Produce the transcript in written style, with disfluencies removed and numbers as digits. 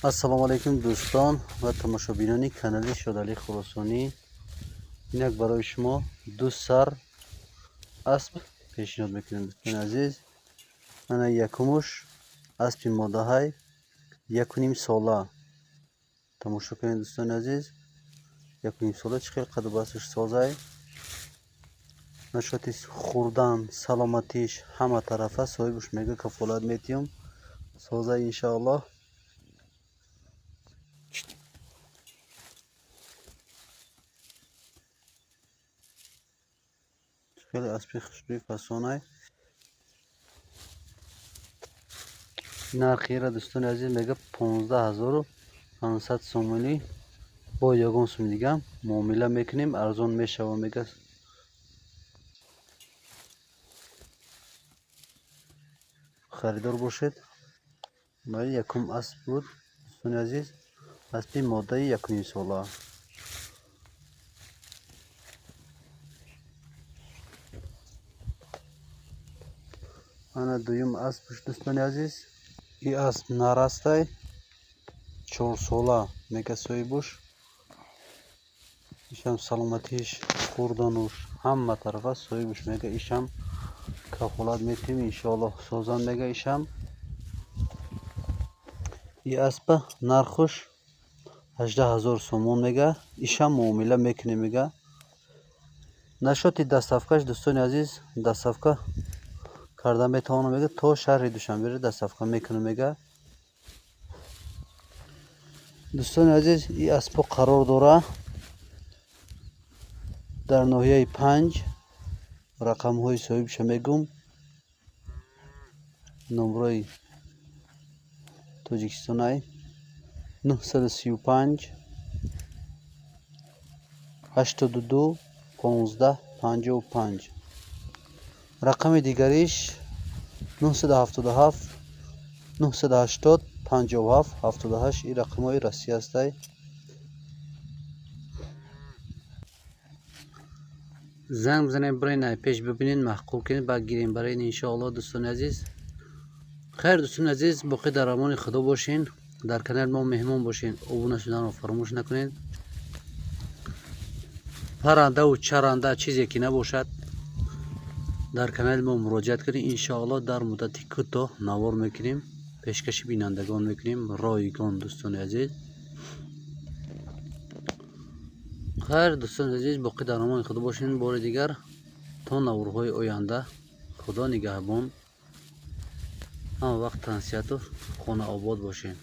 ассалому алайкум дӯстон ва тамошобинони канали Шодали Хуросонӣ. Инак барои шумо ду сар асп пешниҳод мекунем дӯстони азиз. Ана якумуш аспи моддаҳай 1.5 сола. Тамошо кунед дӯстони азиз. 1.5 сола чӣ хел қаду басуш созай. Нашоти хурдан, саломатиш ҳама тарафа соҳибуш мега кафолат метиҳум созай иншааллоҳ. خیلی اسبی خوشبوی فسانه نرخی را دوستان عزیز میگه 15500 سومونی با یگان سوم دیگه معامله میکنیم ارزان میشه و میگه خریدار باشید. ولی یکم اسب بود دوستان عزیز، اسبی ماده 1.5 ساله. انا دویم اسب دوستان عزیز، این اسب نرسته 4 ساله میگه صاحبش. ایشم سلامتیش خوردنوش همه طرفه صاحبش میگه ایشم کفالت میتیم انشاءالله سازن میگه ایشم. این اسب نرخش 18000 سومون میگه ایشم معامله میکنه میگه. نشاطی دستافکش دوستان عزیز دستافکه کرده میتوانم میگه تا شهر دوشنبه دستافکه میکنه میگه. دوستان عزیز این اسب قرار داره در ناحیه 5. رقم های صاحبش میگم، نمره تاجیکستان 935 82 15 55. رقم دیگریش 977 980 57 78. این رقم های رسی است. زنگ بزنید برای نه پیش ببینید محقوق کنید بعد گیریم برای این انشاءالله. دوستان عزیز خیر دوستان عزیز باقی در امان خدا باشین. در کانال ما مهمان باشین. ابونه شدن رو فراموش نکنید. پرنده و چرنده چیزی که نباشد در کانال ما مراجعت کنید انشاءالله. در مدت کوتاه نوار میکنیم، پیشکش بینندگان میکنیم رایگان. دوستان عزیز خیر دوستان عزیز باقی در امان خدا باشین. بار دیگر تا نوارهای آینده خدا نگهبان. هم وقت تنسیت و خانه آباد باشین.